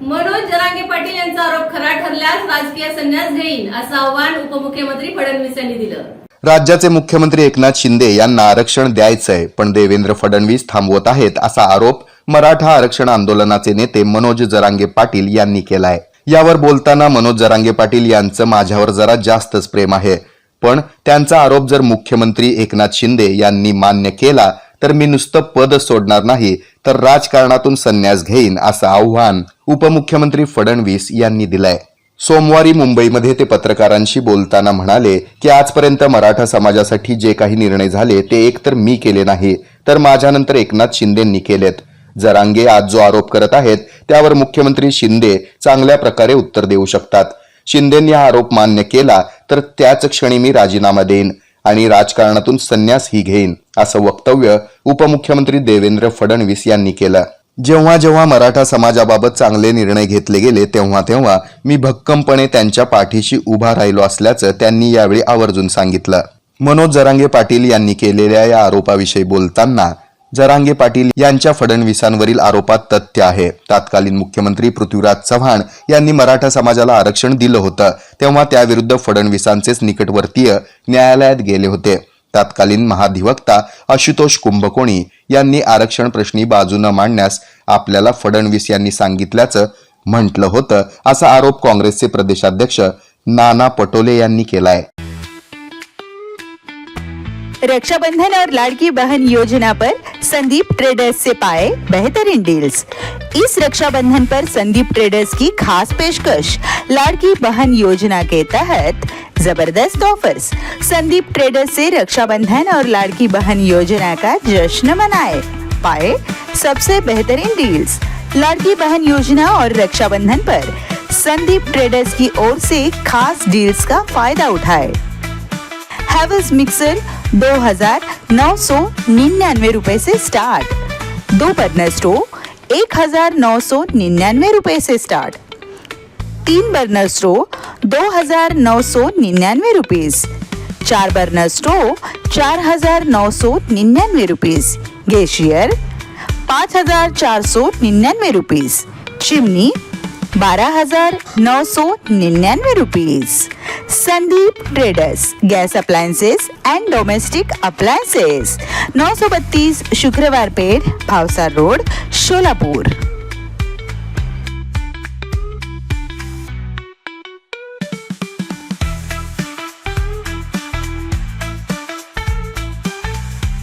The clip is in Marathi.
मनोज जरांगे पाटील यांचा आरोप खरा ठरल्यास राजकीय संन्यास घेईन असं आव्हान उपमुख्यमंत्री फडणवीस यांनी दिलं. राज्याचे मुख्यमंत्री एकनाथ शिंदे यांना आरक्षण द्यायचंय, पण देवेंद्र फडणवीस थांबवत आहेत असा आरोप मराठा आरक्षण आंदोलनाचे नेते मनोज जरांगे पाटील यांनी केलाय. यावर बोलताना मनोज जरांगे पाटील यांचं माझ्यावर जरा जास्तच प्रेम आहे, पण त्यांचा आरोप जर मुख्यमंत्री एकनाथ शिंदे यांनी मान्य केला तर मी नुसतं पद सोडणार नाही तर राजकारणातून संन्यास घेईन असं आव्हान उपमुख्यमंत्री फडणवीस यांनी दिलंय. सोमवारी मुंबईमध्ये ते पत्रकारांशी बोलताना म्हणाले की आजपर्यंत मराठा समाजासाठी जे काही निर्णय झाले ते एकतर मी केले नाही तर माझ्यानंतर एकनाथ शिंदेंनी केलेत. जरांगे आज जो आरोप करत आहेत त्यावर मुख्यमंत्री शिंदे चांगल्या प्रकारे उत्तर देऊ शकतात. शिंदेंनी हा आरोप मान्य केला तर त्याच क्षणी मी राजीनामा देईन आणि राजकारणातून संन्यासही घेईन असं वक्तव्य उपमुख्यमंत्री देवेंद्र फडणवीस यांनी केलं. जेव्हा जेव्हा मराठा समाजाबाबत चांगले निर्णय घेतले गेले तेव्हा तेव्हा मी भक्कमपणे त्यांच्या पाठीशी उभा राहिलो असल्याचं त्यांनी यावेळी आवर्जून सांगितलं. मनोज जरांगे पाटील यांनी केलेल्या या आरोपाविषयी बोलताना जरांगे पाटील यांच्या फडणवीसांवरील आरोपात तथ्य आहे. तत्कालीन मुख्यमंत्री पृथ्वीराज चव्हाण यांनी मराठा समाजाला आरक्षण दिलं होतं तेव्हा त्याविरुद्ध फडणवीसांचेच निकटवर्तीय न्यायालयात गेले होते. तत्कालीन महाधिवक्ता आशुतोष कुंभकोणी यांनी आरक्षण प्रश्नी बाजू न मांडण्यास आपल्याला फडणवीस यांनी सांगितल्याचं म्हटलं होतं असा आरोप काँग्रेसचे प्रदेशाध्यक्ष नाना पटोले यांनी केलाय. रक्षाबंधन और लाड़की बहन योजना पर संदीप ट्रेडर्स से पाए बेहतरीन डील्स. इस रक्षाबंधन पर संदीप ट्रेडर्स की खास पेशकश. लाड़की बहन योजना के तहत जबरदस्त ऑफर्स. संदीप ट्रेडर्स से रक्षाबंधन और लाड़की बहन योजना का जश्न मनाए. पाए सबसे बेहतरीन डील्स. लाड़की बहन योजना और रक्षाबंधन पर संदीप ट्रेडर्स की ओर से खास डील्स का फायदा उठाए. हैवेल्स मिक्सर 2,999 रुपए से स्टार्ट. 2 बर्नर स्टोव 1,999 रुपए से start. 3 burner stove 2,999 rupees. 4 burner stove 4,999 rupees. गैशियर 5,499 rupees. Chimney 12,999 rupees. Sandeep traders gas appliances and domestic appliances 932 Shukrawar Peth, Bhavsar road, Solapur.